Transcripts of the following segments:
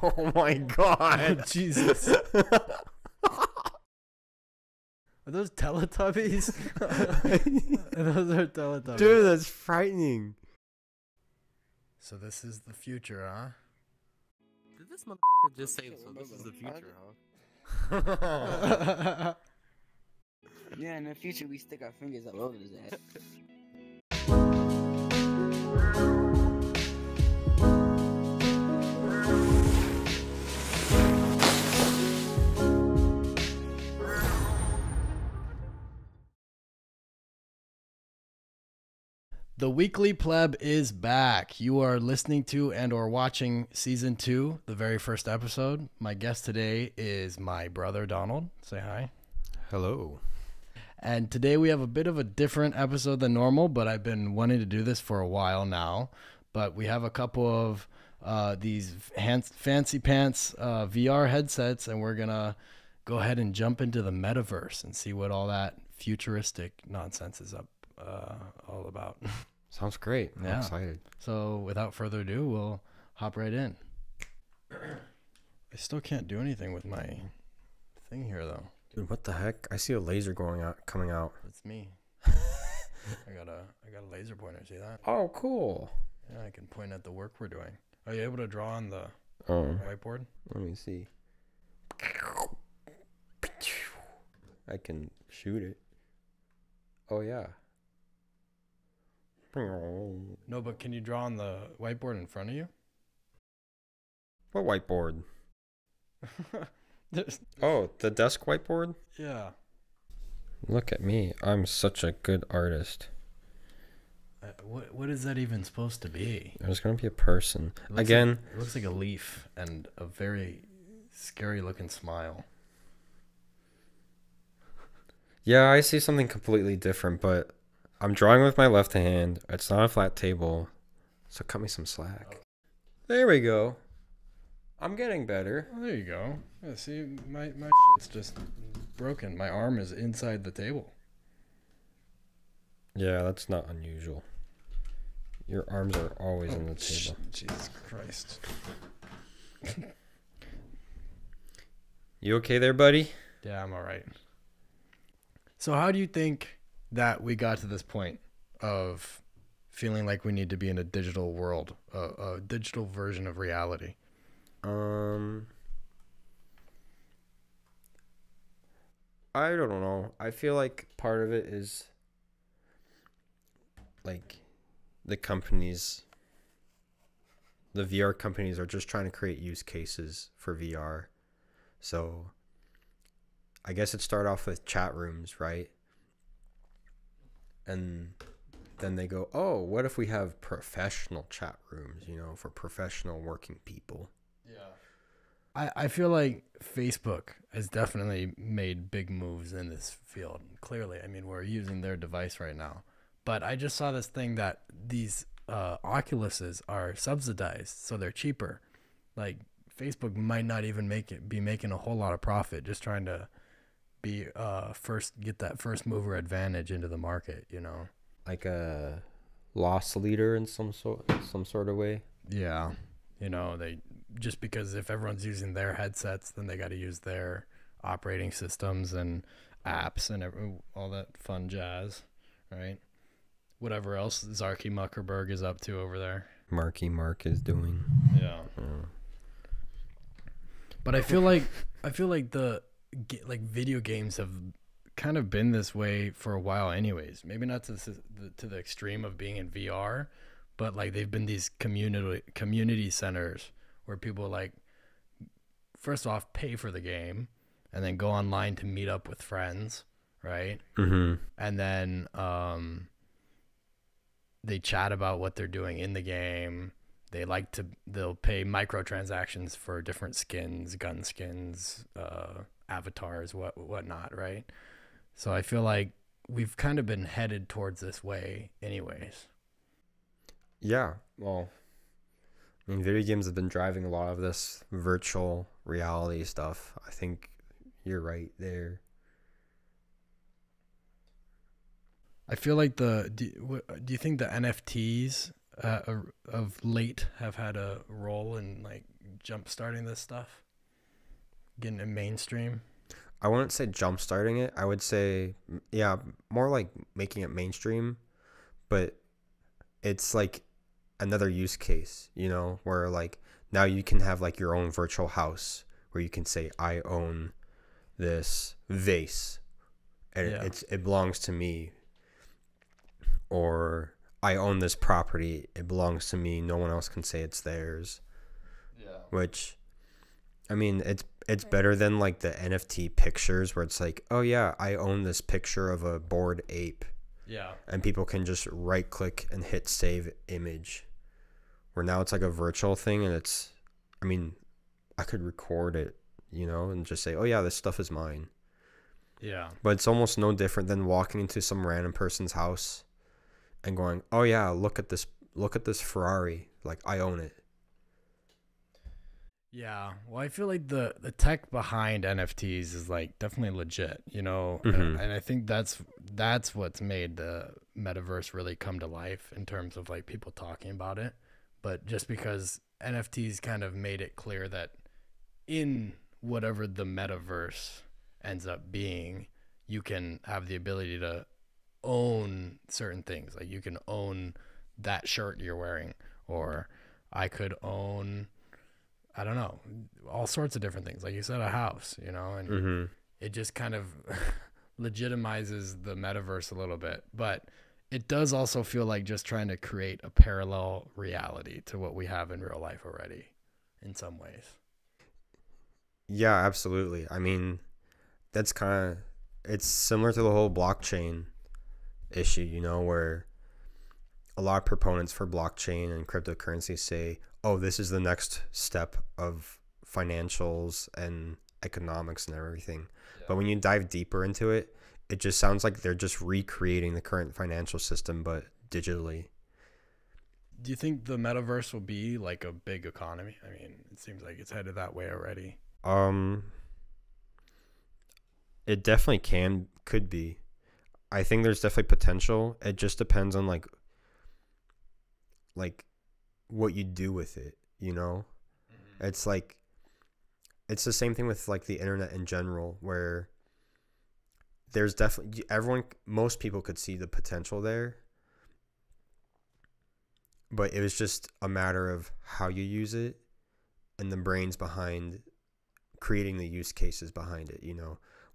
Oh my god. Jesus. Are those Teletubbies? Those are Teletubbies. Dude, that's frightening. So this is the future, huh? Did this motherfucker just say, so this is the future, huh? Yeah, in the future we stick our fingers all over his ass. The Weekly Pleb is back. You are listening to and or watching Season 2, the very first episode. My guest today is my brother, Donald. Say hi. Hello. And today we have a bit of a different episode than normal, but I've been wanting to do this for a while now. But we have a couple of these fancy pants VR headsets, and we're going to go ahead and jump into the Metaverse and see what all that futuristic nonsense is all about. Sounds great. I'm excited. So without further ado, we'll hop right in. I still can't do anything with my thing here, though. Dude, what the heck? I see a laser coming out. It's me. I got a laser pointer. See that? Oh, cool. Yeah, I can point at the work we're doing. Are you able to draw on the whiteboard? Let me see. I can shoot it. Oh, yeah. No, but can you draw on the whiteboard in front of you? What whiteboard? There's, Oh, the desk whiteboard? yeah. Look at me. I'm such a good artist. What is that even supposed to be? There's going to be a person. It looks like a leaf and a very scary looking smile. Yeah, I see something completely different, but I'm drawing with my left hand. It's not a flat table, so cut me some slack. There we go. I'm getting better. Oh, there you go. Yeah, see, my shit's just broken. My arm is inside the table. Yeah, that's not unusual. Your arms are always in the table. Jesus Christ. You okay there, buddy? Yeah, I'm all right. So how do you think that we got to this point of feeling like we need to be in a digital world, a digital version of reality? I don't know. I feel like part of it is like the VR companies are just trying to create use cases for VR. So I guess it started off with chat rooms, right? And then they go, oh, what if we have professional chat rooms, for professional working people? Yeah. I feel like Facebook has definitely made big moves in this field. Clearly, I mean, we're using their device right now. But I just saw this thing that these Oculuses are subsidized, so they're cheaper. Like, Facebook might not even be making a whole lot of profit, just trying to get that first mover advantage into the market, Like a loss leader in some sort of way. Yeah. They just because if everyone's using their headsets, then they got to use their operating systems and apps and all that fun jazz, right? Whatever else Zarky Muckerberg is up to over there. Marky Mark is doing. Yeah. But I feel like the video games have kind of been this way for a while anyways. Maybe not to the extreme of being in VR, but like they've been these community centers where people like first off pay for the game and then go online to meet up with friends, right? Mm-hmm. And then they chat about what they're doing in the game. They'll pay microtransactions for different skins, gun skins, avatars, whatnot, right? So I feel like we've kind of been headed towards this way anyways. Yeah, well, I mean, video games have been driving a lot of this virtual reality stuff. I think you're right there. I feel like do you think the NFTs of late have had a role in like jump starting this stuff, getting it mainstream? I wouldn't say jump starting it. I would say, yeah, more like making it mainstream, but it's like another use case, where like now you can have like your own virtual house where you can say, I own this vase and Yeah. it belongs to me, or I own this property, it belongs to me, no one else can say it's theirs. Yeah. Which, I mean, it's better than like the NFT pictures where it's like, oh yeah, I own this picture of a bored ape, Yeah. and people can just right click and hit save image, where now it's like a virtual thing. And it's, I mean, I could record it, and just say, oh yeah, this stuff is mine. Yeah. But it's almost no different than walking into some random person's house and going, oh yeah, look at this Ferrari, like I own it. Yeah. Well, I feel like the tech behind NFTs is like definitely legit, Mhm. and I think that's what's made the metaverse really come to life in terms of like people talking about it. But just because NFTs kind of made it clear that in whatever the metaverse ends up being, you can have the ability to own certain things. Like you can own that shirt you're wearing, or I could own, I don't know, all sorts of different things. Like you said, a house, and Mhm. it just kind of legitimizes the metaverse a little bit. But it does also feel like just trying to create a parallel reality to what we have in real life already in some ways. Yeah, absolutely. I mean, that's kind of, it's similar to the whole blockchain issue, where a lot of proponents for blockchain and cryptocurrency say, oh, this is the next step of financials and economics and everything. Yeah. But when you dive deeper into it, it just sounds like they're just recreating the current financial system, but digitally. Do you think the metaverse will be like a big economy? I mean, it seems like it's headed that way already. It definitely could be. I think there's definitely potential. It just depends on like what you do with it, Mm-hmm. It's like, it's the same thing with like the internet in general, where there's definitely most people could see the potential there, but it was just a matter of how you use it and the brains behind creating the use cases behind it,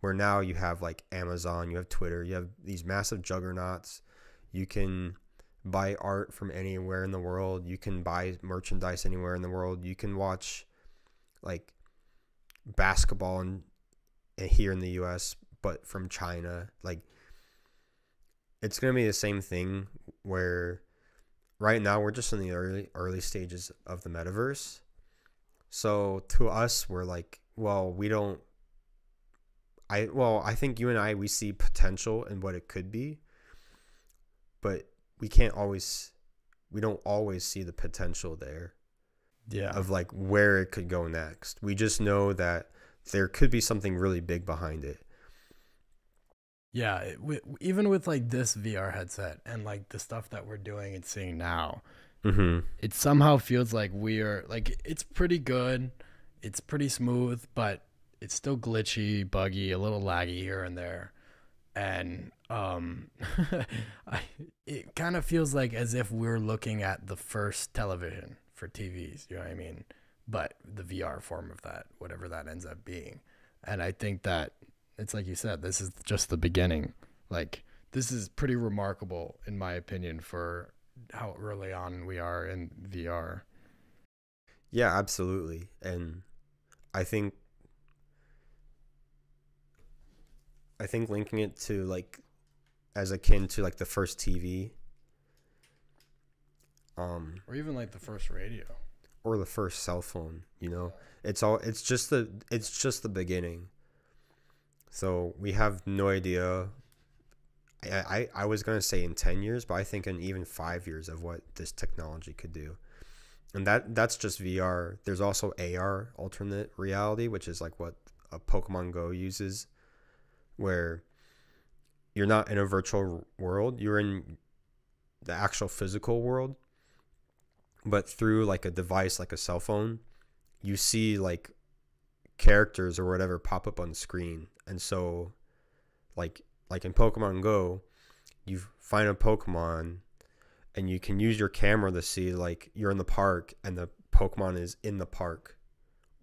where now you have like Amazon, you have Twitter, you have these massive juggernauts. You can buy art from anywhere in the world. You can buy merchandise anywhere in the world. You can watch like basketball here in the US, but from China. Like, it's going to be the same thing, where right now we're just in the early stages of the metaverse. So to us, we're like, well, I think you and I, we see potential in what it could be, but we don't always see the potential there. Yeah. Of like where it could go next. We just know that there could be something really big behind it. Yeah. Even with like this VR headset and like the stuff that we're doing and seeing now, Mm-hmm. it somehow feels like we're like, it's pretty good. It's pretty smooth, but it's still glitchy, buggy, a little laggy here and there. And it kind of feels like as if we're looking at the first television for TVs, you know what I mean? But the VR form of that, whatever that ends up being. And I think that it's like you said, this is just the beginning. Like, this is pretty remarkable, in my opinion, for how early on we are in VR. Yeah, absolutely. And I think linking it to like as akin to like the first TV, or even like the first radio, or the first cell phone, it's just the beginning. So we have no idea. I was gonna say in 10 years, but I think in even 5 years of what this technology could do. And that's just VR. There's also AR, alternate reality, which is like what a Pokemon Go uses, where you're not in a virtual world, you're in the actual physical world, but through like a device like a cell phone, you see like characters or whatever pop up on the screen. And so like in Pokemon Go, you find a Pokemon and you can use your camera to see like you're in the park and the Pokemon is in the park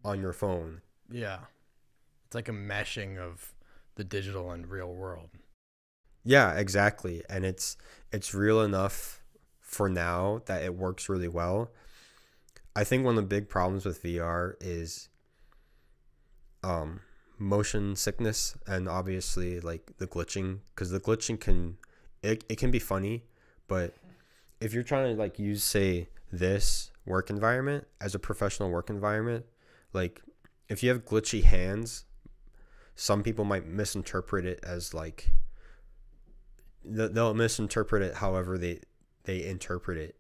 on your phone. Yeah. It's like a meshing of the digital and real world. Yeah, exactly. And it's real enough for now that it works really well. I think one of the big problems with VR is motion sickness, and obviously like the glitching, because the glitching it can be funny, but if you're trying to like use, say, this work environment as a professional work environment, like if you have glitchy hands, some people might misinterpret it as like they'll misinterpret it however they interpret it,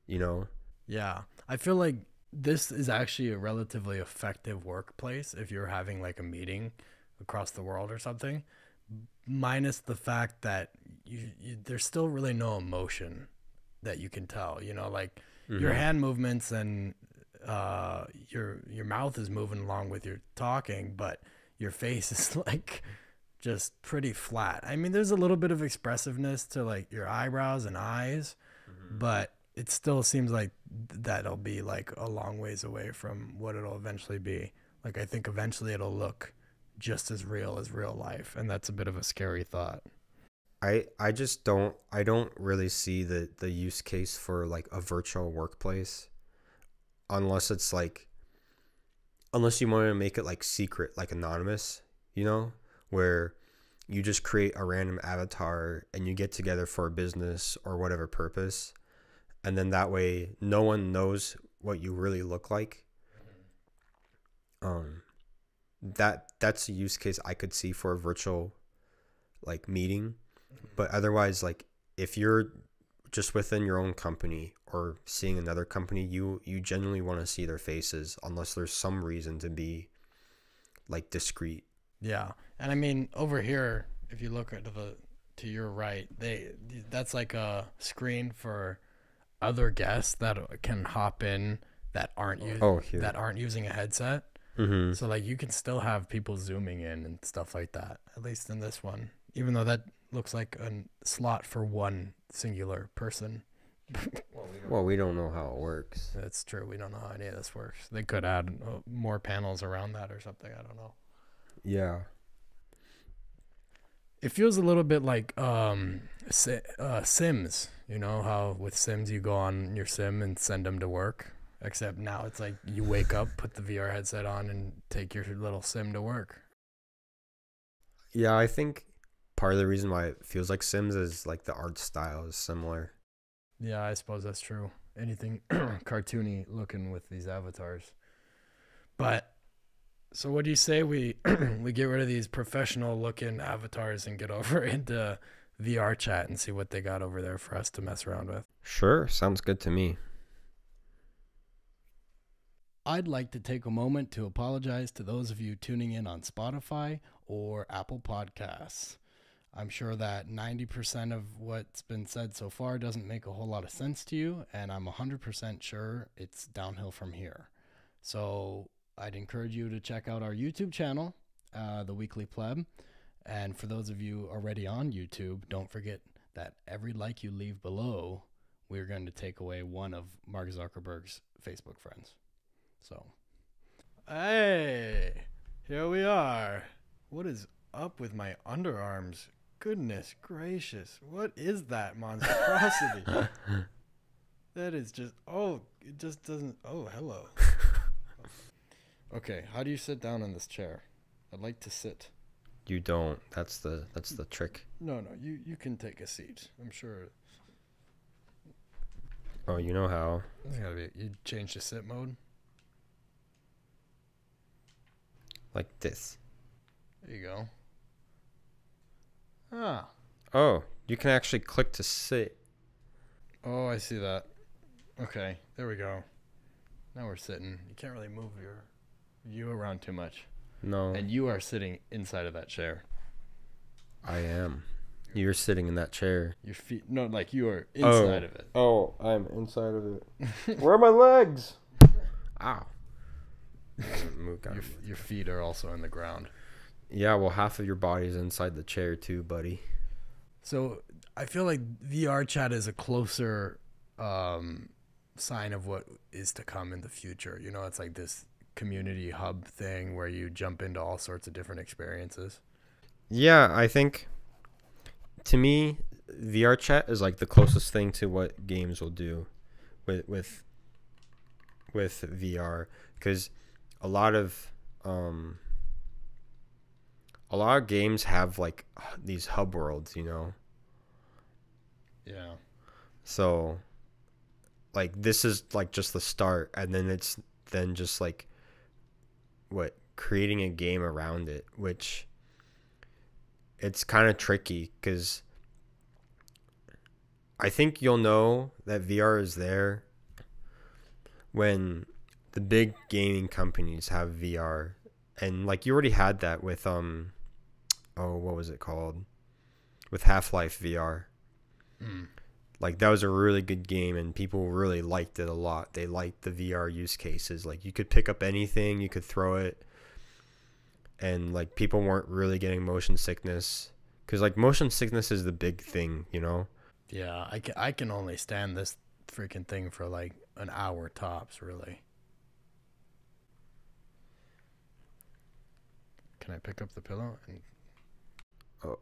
you know? Yeah. I feel like this is actually a relatively effective workplace if you're having like a meeting across the world or something, minus the fact that there's still really no emotion that you can tell, you know, like your hand movements and your mouth is moving along with your talking, but your face is like just pretty flat. I mean, there's a little bit of expressiveness to like your eyebrows and eyes, but it still seems like that'll be like a long ways away from what it'll eventually be. Like, I think eventually it'll look just as real as real life, and that's a bit of a scary thought. I just don't really see the use case for like a virtual workplace unless it's like, unless you want to make it like secret, like anonymous, you know, where you just create a random avatar and you get together for a business or whatever purpose, and then that way no one knows what you really look like. That's a use case I could see for a virtual like meeting. But otherwise, like if you're just within your own company or seeing another company, you genuinely want to see their faces unless there's some reason to be like discreet. Yeah. And I mean, over here, if you look to your right, that's like a screen for other guests that can hop in that aren't using a headset. Mm-hmm. So like you can still have people zooming in and stuff like that, at least in this one, even though that looks like a slot for one singular person. Well, we don't know how it works. That's true. We don't know how any of this works. They could add more panels around that or something. I don't know. Yeah. It feels a little bit like Sims. You know how with Sims you go on your Sim and send them to work? Except now it's like you wake up, put the VR headset on, and take your little Sim to work. Yeah, I think part of the reason why it feels like Sims is like the art style is similar. Yeah, I suppose that's true. Anything cartoony looking with these avatars. But so what do you say we get rid of these professional looking avatars and get over into VR chat and see what they got over there for us to mess around with? Sure, sounds good to me. I'd like to take a moment to apologize to those of you tuning in on Spotify or Apple Podcasts. I'm sure that 90% of what's been said so far doesn't make a whole lot of sense to you, and I'm 100% sure it's downhill from here. So I'd encourage you to check out our YouTube channel, The Weekly Pleb. And for those of you already on YouTube, don't forget that every like you leave below, we're going to take away one of Mark Zuckerberg's Facebook friends. So, hey, here we are. What is up with my underarms? Goodness gracious. What is that monstrosity? That is just, it just doesn't, hello. Okay, how do you sit down in this chair? I'd like to sit. You don't. That's the trick. No, you can take a seat. I'm sure. Oh, you know how. You change to sit mode? Like this. There you go. Ah. Oh, you can actually click to sit. Oh, I see that. Okay, there we go. Now we're sitting. You can't really move your view around too much. No. And you are sitting inside of that chair. I am. You're sitting in that chair. Your feet, no, like you are inside of it. Oh, I'm inside of it. Where are my legs? Ow. Doesn't move kind Your feet are also in the ground. Yeah, well, half of your body's inside the chair too, buddy. So I feel like VR chat is a closer sign of what is to come in the future. You know, it's like this community hub thing where you jump into all sorts of different experiences. Yeah, I think to me, VR chat is like the closest thing to what games will do with VR, because a lot of games have like these hub worlds, you know. Yeah. So like this is like just the start, and then it's then just like creating a game around it, which it's kind of tricky because I think you'll know that VR is there when the big gaming companies have VR. And like you already had that with what was it called? With Half-Life VR. Like that was a really good game and people really liked it a lot. They liked the VR use cases. Like you could pick up anything, you could throw it, and like people weren't really getting motion sickness, cuz like motion sickness is the big thing, you know? Yeah, I can only stand this freaking thing for like an hour tops, really. Can I pick up the pillow and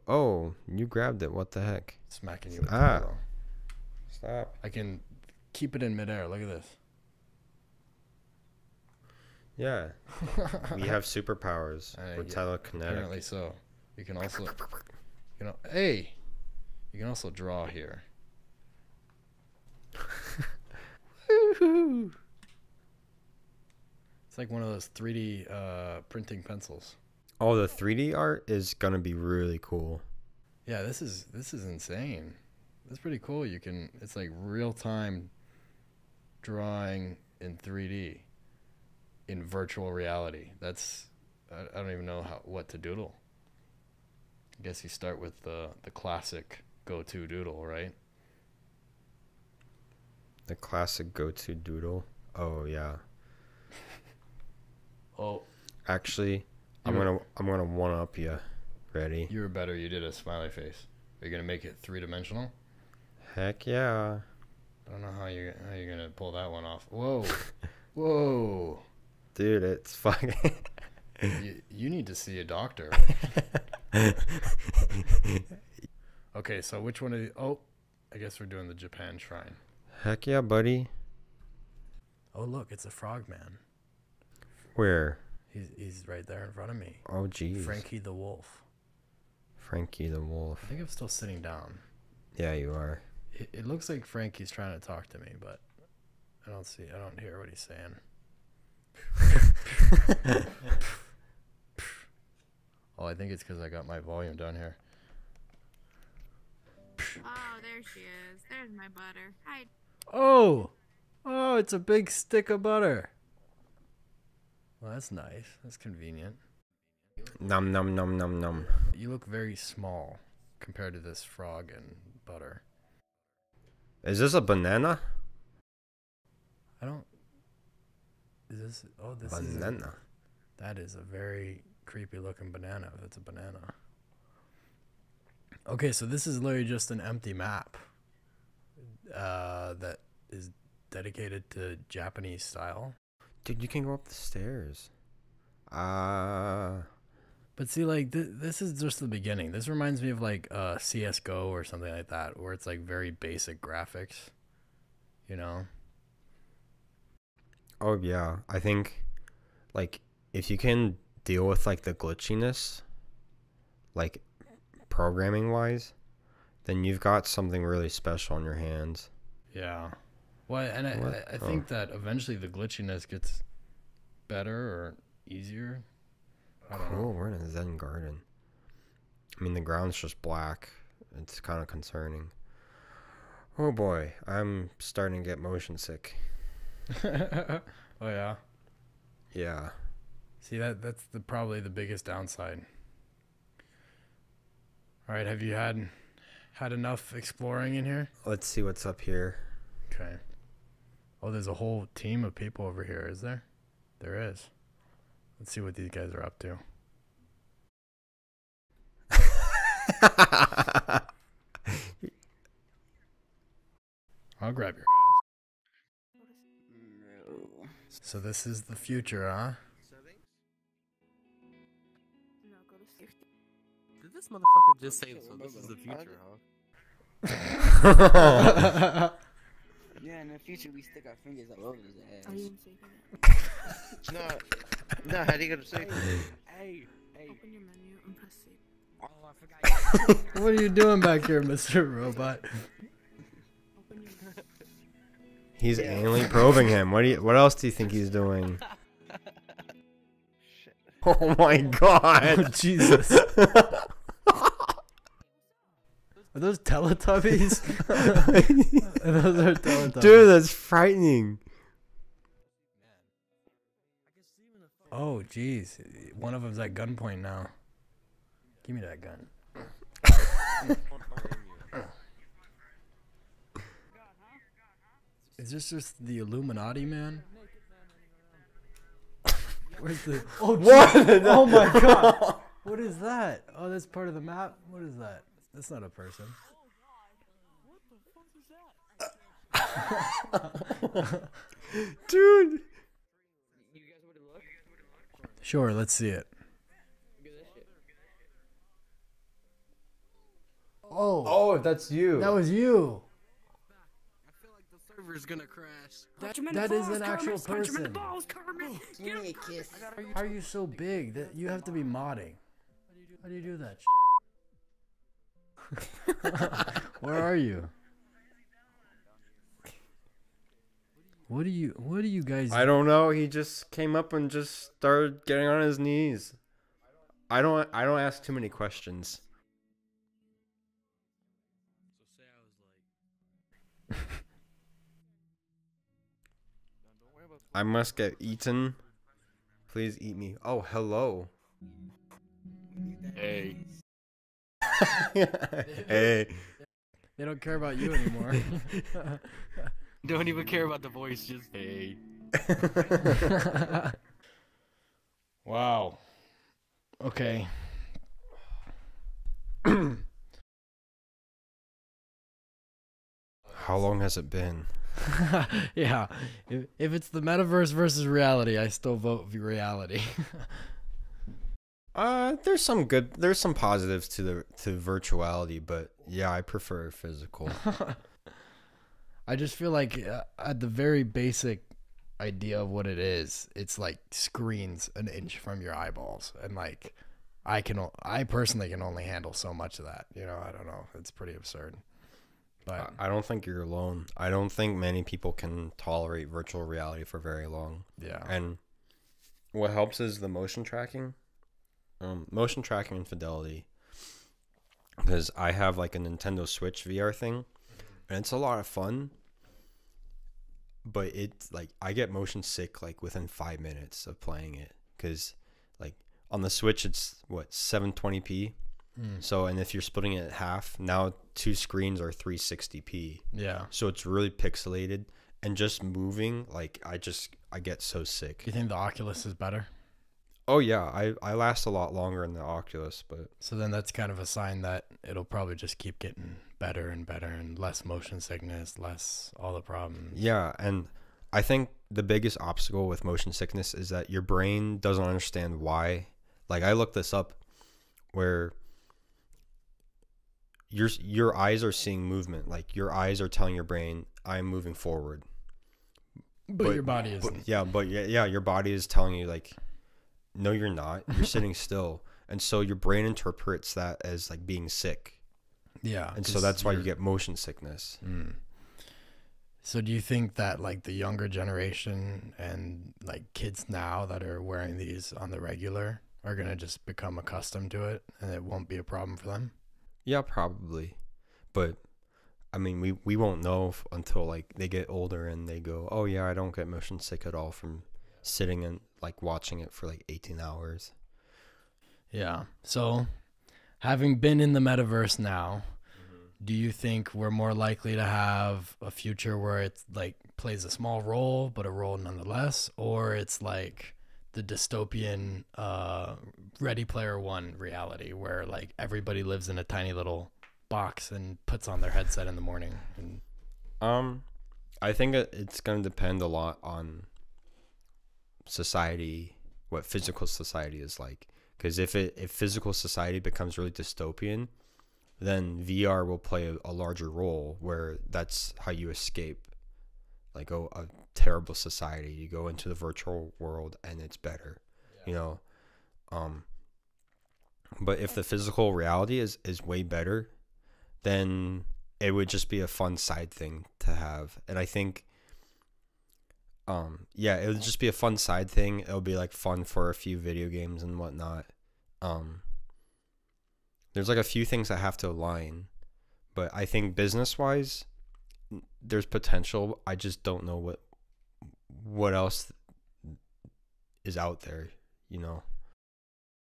Oh, you grabbed it. What the heck? smacking you with the Ah. pillow? Stop. I can keep it in midair. Look at this. Yeah. We have superpowers. We're Yeah, telekinetic. apparently so. You can also, hey, you can also draw here. Woohoo! It's like one of those 3D printing pencils. Oh, the 3D art is gonna be really cool. Yeah, this is insane. That's pretty cool. It's like real time drawing in 3D in virtual reality. I don't even know what to doodle. I guess you start with the classic go-to doodle, right? The classic go-to doodle. Oh yeah. Oh, Actually, I'm gonna one up you. Ready? you were better. You did a smiley face. Are you gonna make it 3-dimensional? Heck yeah. I don't know how you're gonna pull that one off. Whoa, whoa! Dude, it's fucking. You need to see a doctor. Okay, so which one of the? Oh, I guess we're doing the Japan shrine. Heck yeah, buddy. Oh look, it's a frogman. Where? He's right there in front of me. Oh jeez. Frankie the wolf. Frankie the wolf. I think I'm still sitting down. Yeah, you are. It looks like Frankie's trying to talk to me, but I don't hear what he's saying. Oh, I think it's because I got my volume down here. Oh, there she is. There's my butter. Hi. Oh, it's a big stick of butter. Well, that's nice. That's convenient. Num num num num num. You look very small compared to this frog and butter. Is this a banana? I don't. Is this? Oh, this Banana. That is a very creepy looking banana. If it's a banana. Okay, so this is literally just an empty map. That is dedicated to Japanese style. Dude, you can go up the stairs. But see, like, this is just the beginning. This reminds me of, like, CSGO or something like that, where it's, like, very basic graphics, you know? Oh, yeah. I think, like, if you can deal with, like, the glitchiness, like, programming-wise, then you've got something really special on your hands. Yeah. Well, and I think that eventually the glitchiness gets better or easier. I don't know. Cool, we're in a Zen garden. I mean, the ground's just black. It's kind of concerning. Oh boy, I'm starting to get motion sick. Oh, yeah? Yeah. See, that's probably the biggest downside. All right, have you had enough exploring in here? Let's see what's up here. Okay. Oh, there's a whole team of people over here, is there? There is. Let's see what these guys are up to. I'll grab your ass. No. So this is the future, huh? No, go to 60. Did this motherfucker just say so? This is the future, huh? Yeah, in the future we stick our fingers all over his ass. I didn't say that. No, how do you gotta say? Hey, Open your menu and press save. oh, I forgot. What are you doing back here, Mr. Robot? Open your menu. He's anally probing him. What else do you think he's doing? Shit. Oh my god. Oh, Jesus. Are those Teletubbies? Those are Teletubbies. Dude, that's frightening. Oh, jeez. One of them's at gunpoint now. Give me that gun. Is this just the Illuminati, man? Where's the... Oh, What? oh my god. What is that? Oh, that's part of the map? What is that? That's not a person. Dude. Sure, let's see it. Oh, Oh, that's you. that was you. I feel like the server's gonna crash. That is an actual person. Give me a kiss. How are you so big that you have to be modding? How do you do that shit? Where are you? What do you guys I don't know. He just came up and just started getting on his knees. I don't ask too many questions. So say I was like, I must get eaten. Please eat me. Oh, hello. hey. Hey. They don't care about you anymore. Don't even care about the voice, just hey. Wow. Okay. How long has it been? Yeah. If it's the metaverse versus reality, I still vote for reality. There's some positives to virtuality, but yeah, I prefer physical. I just feel like at the very basic idea of what it is, it's like screens an inch from your eyeballs, and like I personally can only handle so much of that. You know, I don't know. It's pretty absurd. But I don't think you're alone. I don't think many people can tolerate virtual reality for very long. yeah. And what helps is the motion tracking and fidelity. Because I have like a Nintendo Switch VR thing, and it's a lot of fun. But it's like I get motion sick like within 5 minutes of playing it. Because like on the Switch it's what 720p. So, and if you're splitting it in half, now two screens are 360p. Yeah. So it's really pixelated, and just moving, like I get so sick. Do you think the Oculus is better? Oh yeah, I last a lot longer in the Oculus, but So then that's kind of a sign that it'll probably just keep getting better and better, and less motion sickness, less all the problems. yeah, and I think the biggest obstacle with motion sickness is that your brain doesn't understand why. Like I looked this up, where your eyes are seeing movement, like your eyes are telling your brain I'm moving forward, But your body isn't. but your body is telling you like no you're not, you're sitting still, and so your brain interprets that as like being sick, Yeah. and so 'cause that's why you you're- get motion sickness. So do you think that like the younger generation and like kids now that are wearing these on the regular are gonna just become accustomed to it, and it won't be a problem for them? Yeah, probably, but I mean we won't know until like they get older and they go, oh yeah, I don't get motion sick at all from sitting and like watching it for like 18 hours. Yeah. So having been in the metaverse now, do you think we're more likely to have a future where it's like plays a small role but a role nonetheless, or it's like the dystopian Ready Player One reality where like everybody lives in a tiny little box and puts on their headset in the morning. And I think it's going to depend a lot on society, what physical society is like. Because if physical society becomes really dystopian, then VR will play a larger role, where that's how you escape like a terrible society. You go into the virtual world and it's better, you know. But if the physical reality is way better, then it would just be a fun side thing to have. And I think yeah, it would just be a fun side thing. It'll be like fun for a few video games and whatnot. There's like a few things that have to align, but I think business wise there's potential. I just don't know what else is out there, you know.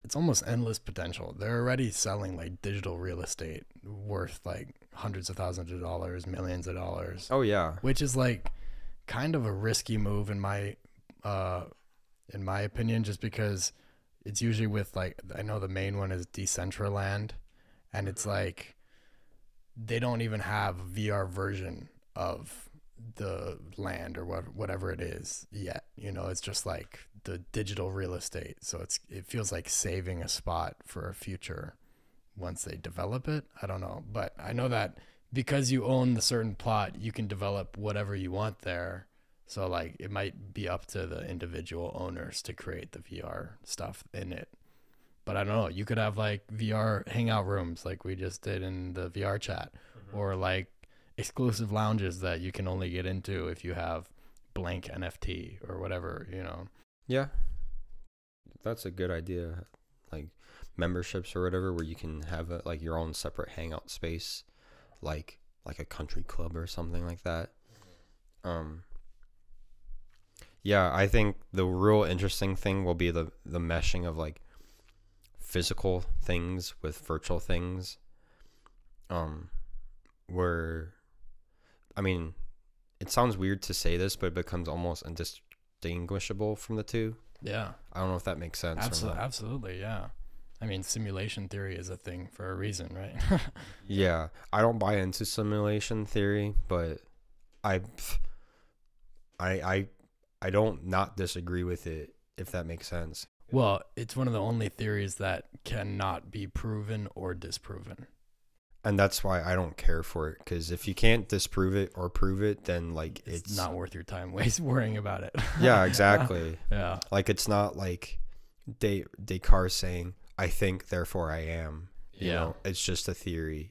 It's almost endless potential. They're already selling like digital real estate worth like hundreds of thousands of dollars, millions of dollars. Oh yeah. Which is like kind of a risky move in my opinion, just because it's usually with like, I know the main one is Decentraland, and it's like they don't even have a VR version of the land or whatever it is yet. You know, it's just like the digital real estate. So it feels like saving a spot for a future once they develop it. I don't know, but I know that because you own the certain plot, you can develop whatever you want there. So like it might be up to the individual owners to create the VR stuff in it. But I don't know, you could have like VR hangout rooms like we just did in the VR chat, or like exclusive lounges that you can only get into if you have blank NFT or whatever, you know. Yeah. That's a good idea. Like memberships or whatever, where you can have like your own separate hangout space, like a country club or something like that. Yeah, I think the real interesting thing will be the meshing of like physical things with virtual things. Where, I mean, it sounds weird to say this, but it becomes almost indistinguishable from the two. Yeah. I don't know if that makes sense. Absolutely, yeah. I mean, simulation theory is a thing for a reason, right? Yeah, I don't buy into simulation theory, but I don't not disagree with it, if that makes sense. Well, it's one of the only theories that cannot be proven or disproven. And that's why I don't care for it, because if you can't disprove it or prove it, then like it's not worth your time worrying about it. Yeah, exactly. Yeah. Like it's not like Descartes saying, I think, therefore I am. You know, it's just a theory.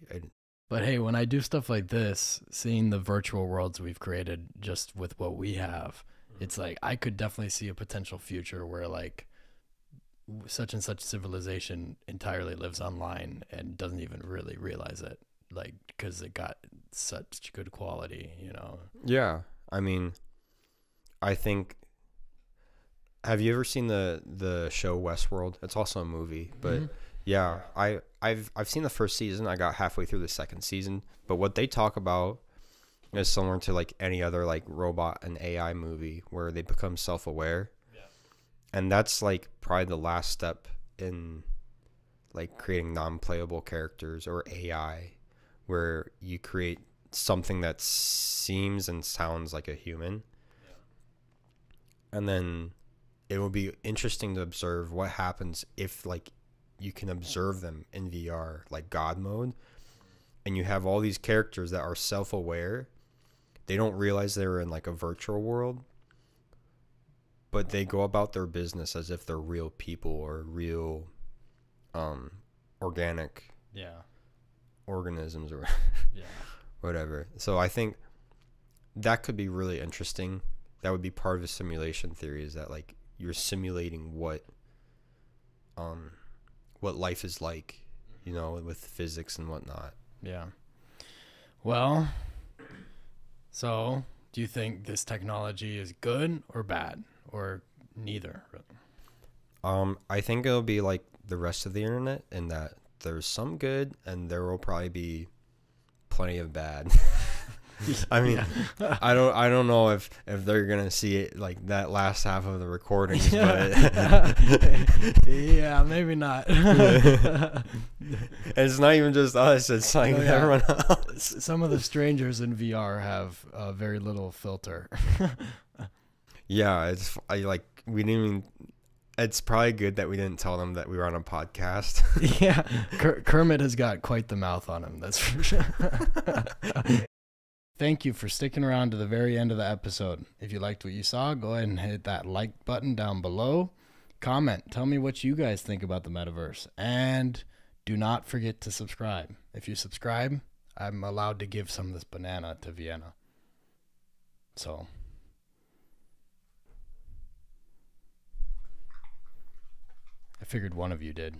But hey, when I do stuff like this, seeing the virtual worlds we've created just with what we have, it's like I could definitely see a potential future where like such and such civilization entirely lives online and doesn't even really realize it, like because it got such good quality, you know. Yeah, I mean, I think, have you ever seen the show Westworld? It's also a movie, but yeah, I've seen the first season. I got halfway through the second season, but what they talk about is similar to like any other like robot and AI movie where they become self-aware. And that's like probably the last step in like creating non-playable characters or AI, where you create something that seems and sounds like a human. And then it will be interesting to observe what happens if like you can observe them in VR, like God mode, and you have all these characters that are self-aware. They don't realize they're in like a virtual world, but they go about their business as if they're real people or real organic organisms or whatever. So I think that could be really interesting. That would be part of a simulation theory, is that like you're simulating what life is like, you know, with physics and whatnot. Yeah. Well, so do you think this technology is good or bad? Or neither? I think it'll be like the rest of the internet, in that there's some good and there will probably be plenty of bad. I mean, I don't know if they're gonna see it like that last half of the recordings, but yeah, maybe not. it's not even just us; it's like everyone else. Some of the strangers in VR have very little filter. Yeah, we didn't even. It's probably good that we didn't tell them that we were on a podcast. Yeah, Kermit has got quite the mouth on him. That's for sure. Thank you for sticking around to the very end of the episode. If you liked what you saw, go ahead and hit that like button down below. Comment. Tell me what you guys think about the metaverse. And do not forget to subscribe. If you subscribe, I'm allowed to give some of this banana to Vienna. So... I figured one of you did.